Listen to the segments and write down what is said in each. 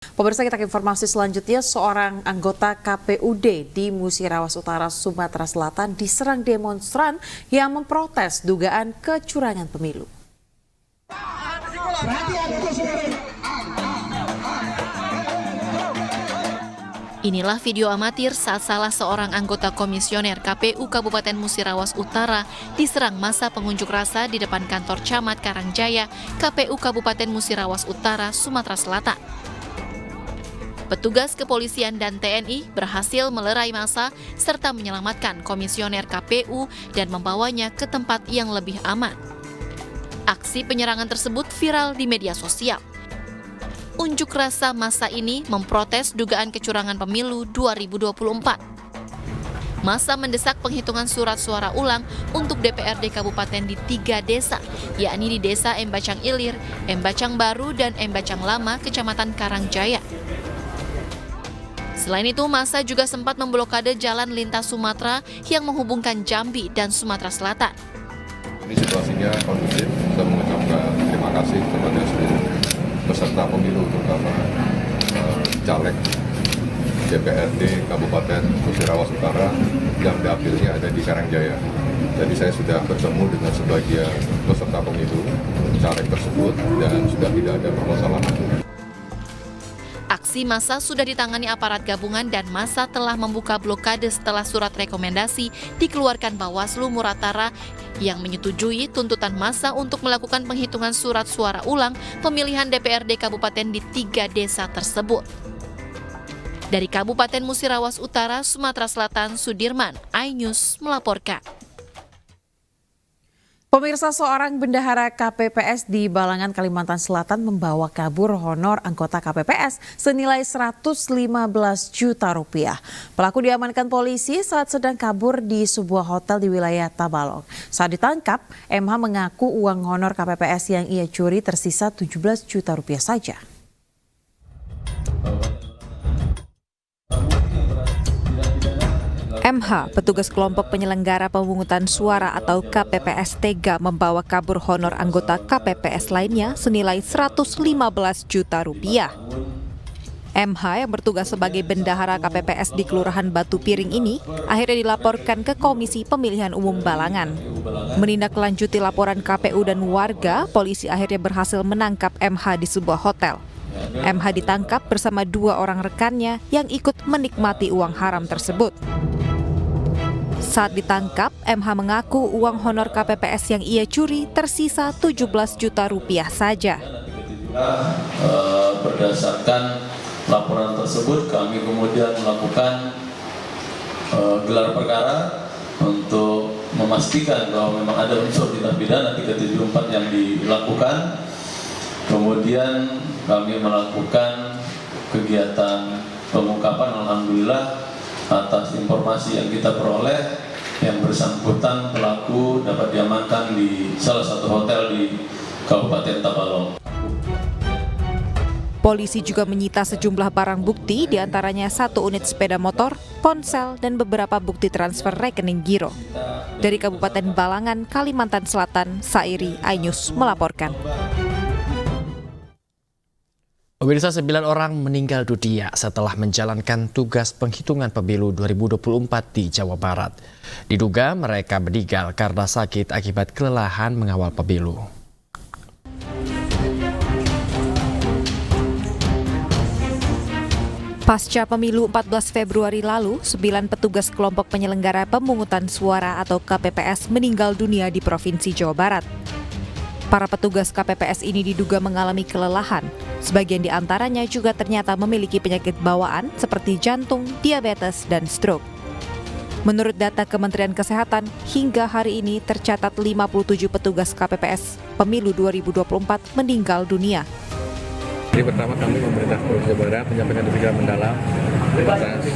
Pemirsa, kita ke informasi selanjutnya. Seorang anggota KPUD di Musirawas Utara, Sumatera Selatan diserang demonstran yang memprotes dugaan kecurangan pemilu. Inilah video amatir saat salah seorang anggota komisioner KPU Kabupaten Musirawas Utara diserang massa pengunjuk rasa di depan kantor Camat Karangjaya, KPU Kabupaten Musirawas Utara, Sumatera Selatan. Petugas kepolisian dan TNI berhasil melerai massa serta menyelamatkan komisioner KPU dan membawanya ke tempat yang lebih aman. Aksi penyerangan tersebut viral di media sosial. Unjuk rasa massa ini memprotes dugaan kecurangan pemilu 2024. Massa mendesak penghitungan surat suara ulang untuk DPRD Kabupaten di 3 desa, yakni di Desa Embacang Ilir, Embacang Baru, dan Embacang Lama, Kecamatan Karangjaya. Selain itu, massa juga sempat memblokade jalan lintas Sumatera yang menghubungkan Jambi dan Sumatera Selatan. Ini situasinya kondusif, kita mengucapkan terima kasih kepada seluruh peserta pemilu, terutama caleg DPRD Kabupaten Musirawas Utara yang dapilnya ada di Karangjaya. Jadi saya sudah bertemu dengan sebagian peserta pemilu caleg tersebut dan sudah tidak ada permasalahan. Aksi massa sudah ditangani aparat gabungan dan massa telah membuka blokade setelah surat rekomendasi dikeluarkan Bawaslu Muratara yang menyetujui tuntutan massa untuk melakukan penghitungan surat suara ulang pemilihan DPRD Kabupaten di 3 desa tersebut. Dari Kabupaten Musirawas Utara, Sumatera Selatan, Sudirman, iNews melaporkan. Pemirsa, seorang bendahara KPPS di Balangan, Kalimantan Selatan membawa kabur honor anggota KPPS senilai 115 juta rupiah. Pelaku diamankan polisi saat sedang kabur di sebuah hotel di wilayah Tabalong. Saat ditangkap, MH mengaku uang honor KPPS yang ia curi tersisa 17 juta rupiah saja. MH, petugas kelompok penyelenggara pemungutan suara atau KPPS, tega membawa kabur honor anggota KPPS lainnya senilai 115 juta rupiah. MH yang bertugas sebagai bendahara KPPS di Kelurahan Batu Piring ini akhirnya dilaporkan ke Komisi Pemilihan Umum Balangan. Menindaklanjuti laporan KPU dan warga, polisi akhirnya berhasil menangkap MH di sebuah hotel. MH ditangkap bersama 2 orang rekannya yang ikut menikmati uang haram tersebut. Saat ditangkap, MH mengaku uang honor KPPS yang ia curi tersisa 17 juta rupiah saja. Berdasarkan laporan tersebut, kami kemudian melakukan gelar perkara untuk memastikan bahwa memang ada unsur tindak pidana 374 yang dilakukan. Kemudian kami melakukan kegiatan pengungkapan, alhamdulillah atas informasi yang kita peroleh, yang bersangkutan pelaku dapat diamankan di salah satu hotel di Kabupaten Tabalong. Polisi juga menyita sejumlah barang bukti, diantaranya 1 unit sepeda motor, ponsel, dan beberapa bukti transfer rekening giro. Dari Kabupaten Balangan, Kalimantan Selatan, Sairi, iNews melaporkan. Pemirsa, 9 orang meninggal dunia setelah menjalankan tugas penghitungan pemilu 2024 di Jawa Barat. Diduga mereka meninggal karena sakit akibat kelelahan mengawal pemilu. Pasca pemilu 14 Februari lalu, 9 petugas kelompok penyelenggara pemungutan suara atau KPPS meninggal dunia di Provinsi Jawa Barat. Para petugas KPPS ini diduga mengalami kelelahan. Sebagian di antaranya juga ternyata memiliki penyakit bawaan seperti jantung, diabetes, dan stroke. Menurut data Kementerian Kesehatan, hingga hari ini tercatat 57 petugas KPPS pemilu 2024 meninggal dunia. Jadi pertama kami pemerintah Provinsi Jawa Barat menyampaikan duka mendalam atas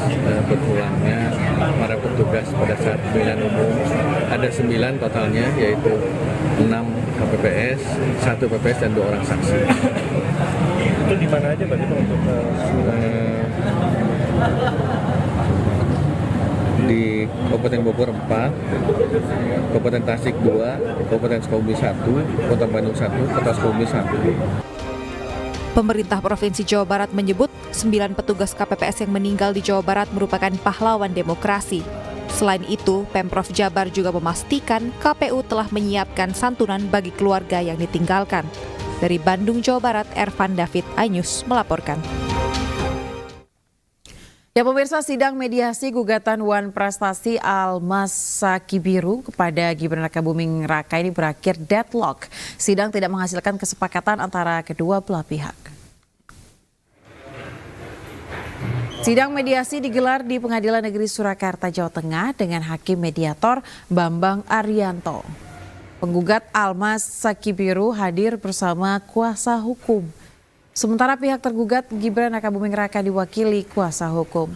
berpulangnya para petugas pada saat pemilihan umum. Ada 9 totalnya, yaitu 6 KPPS, 1 PPS, dan 2 orang saksi. Itu di mana aja berarti untuk di Kabupaten Bogor 4, Kabupaten Tasik 2, Kabupaten Sukabumi 1, Kota Bandung 1, Kota Sukabumi 1. Pemerintah Provinsi Jawa Barat menyebut 9 petugas KPPS yang meninggal di Jawa Barat merupakan pahlawan demokrasi. Selain itu, Pemprov Jabar juga memastikan KPU telah menyiapkan santunan bagi keluarga yang ditinggalkan. Dari Bandung, Jawa Barat, Ervan David, iNews melaporkan. Ya pemirsa, sidang mediasi gugatan Wan Prastasi Almas Sakibiru kepada Gibran Rakabuming Raka ini berakhir deadlock. Sidang tidak menghasilkan kesepakatan antara kedua belah pihak. Sidang mediasi digelar di Pengadilan Negeri Surakarta, Jawa Tengah dengan Hakim Mediator Bambang Arianto. Penggugat Almas Sakibiru hadir bersama kuasa hukum. Sementara pihak tergugat Gibran Rakabuming Raka diwakili kuasa hukum.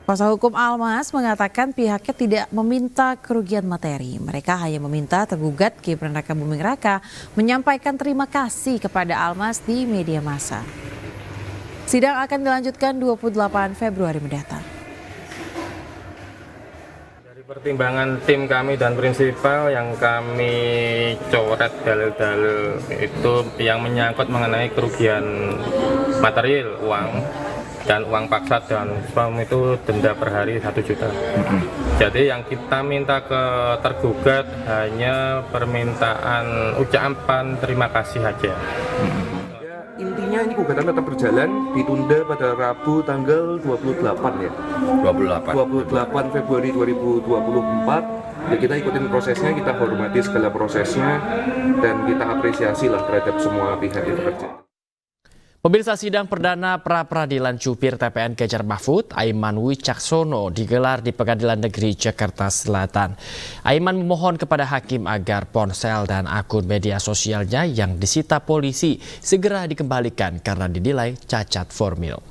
Kuasa hukum Almas mengatakan pihaknya tidak meminta kerugian materi. Mereka hanya meminta tergugat Gibran Rakabuming Raka menyampaikan terima kasih kepada Almas di media massa. Sidang akan dilanjutkan 28 Februari mendatang. Dari pertimbangan tim kami dan prinsipal yang kami coret dalil-dalil itu yang menyangkut mengenai kerugian material, uang dan uang paksa dan spam itu denda per hari 1 juta. Jadi yang kita minta ke tergugat hanya permintaan ucapan terima kasih saja. Intinya ini gugatan tetap berjalan, ditunda pada Rabu tanggal 28 ya. 28 Februari 2024. Ya kita ikutin prosesnya, kita hormati segala prosesnya dan kita apresiasi lah terhadap semua pihak yang bekerja. Pemirsa, sidang perdana pra-peradilan jubir TPN Ganjar Mahfud, Aiman Wicaksono, digelar di Pengadilan Negeri Jakarta Selatan. Aiman memohon kepada hakim agar ponsel dan akun media sosialnya yang disita polisi segera dikembalikan karena dinilai cacat formil.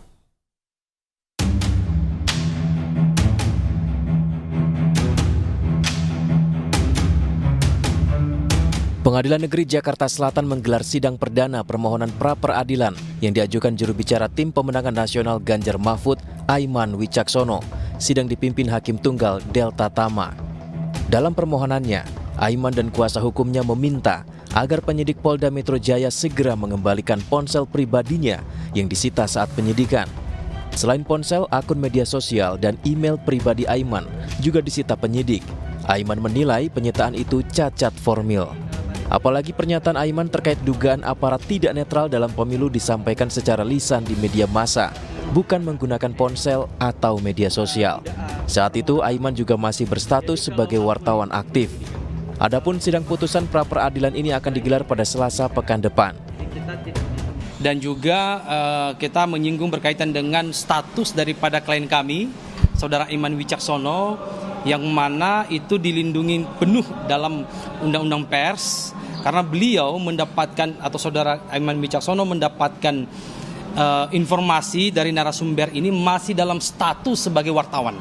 Pengadilan Negeri Jakarta Selatan menggelar sidang perdana permohonan pra-peradilan yang diajukan juru bicara Tim Pemenangan Nasional Ganjar Mahfud, Aiman Wicaksono. Sidang dipimpin Hakim Tunggal Delta Tama. Dalam permohonannya, Aiman dan kuasa hukumnya meminta agar penyidik Polda Metro Jaya segera mengembalikan ponsel pribadinya yang disita saat penyidikan. Selain ponsel, akun media sosial dan email pribadi Aiman juga disita penyidik. Aiman menilai penyitaan itu cacat formil. Apalagi pernyataan Aiman terkait dugaan aparat tidak netral dalam pemilu disampaikan secara lisan di media massa, bukan menggunakan ponsel atau media sosial. Saat itu Aiman juga masih berstatus sebagai wartawan aktif. Adapun sidang putusan pra-peradilan ini akan digelar pada Selasa pekan depan. Dan juga kita menyinggung berkaitan dengan status daripada klien kami, Saudara Aiman Wicaksono, yang mana itu dilindungi penuh dalam Undang-Undang Pers karena beliau mendapatkan atau Saudara Aiman Wicaksono mendapatkan informasi dari narasumber ini masih dalam status sebagai wartawan,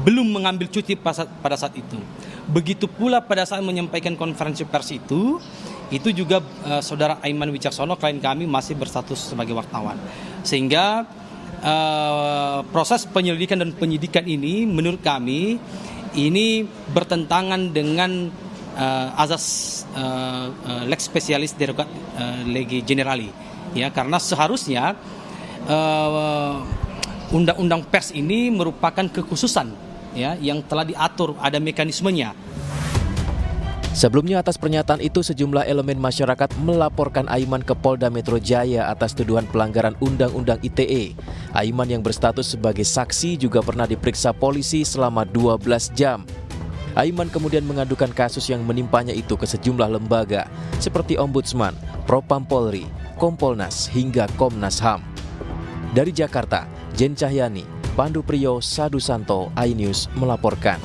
belum mengambil cuti pada saat itu. Begitu pula pada saat menyampaikan konferensi pers itu juga Saudara Aiman Wicaksono klien kami masih berstatus sebagai wartawan, sehingga proses penyelidikan dan penyidikan ini menurut kami ini bertentangan dengan azas lex specialis derogat lege generali, ya, karena seharusnya undang-undang pers ini merupakan kekhususan, ya, yang telah diatur, ada mekanismenya. Sebelumnya atas pernyataan itu sejumlah elemen masyarakat melaporkan Aiman ke Polda Metro Jaya atas tuduhan pelanggaran Undang-Undang ITE. Aiman yang berstatus sebagai saksi juga pernah diperiksa polisi selama 12 jam. Aiman kemudian mengadukan kasus yang menimpanya itu ke sejumlah lembaga seperti Ombudsman, Propam Polri, Kompolnas hingga Komnas HAM. Dari Jakarta, Jen Cahyani, Pandu Priyo, Sadu Santo, iNews melaporkan.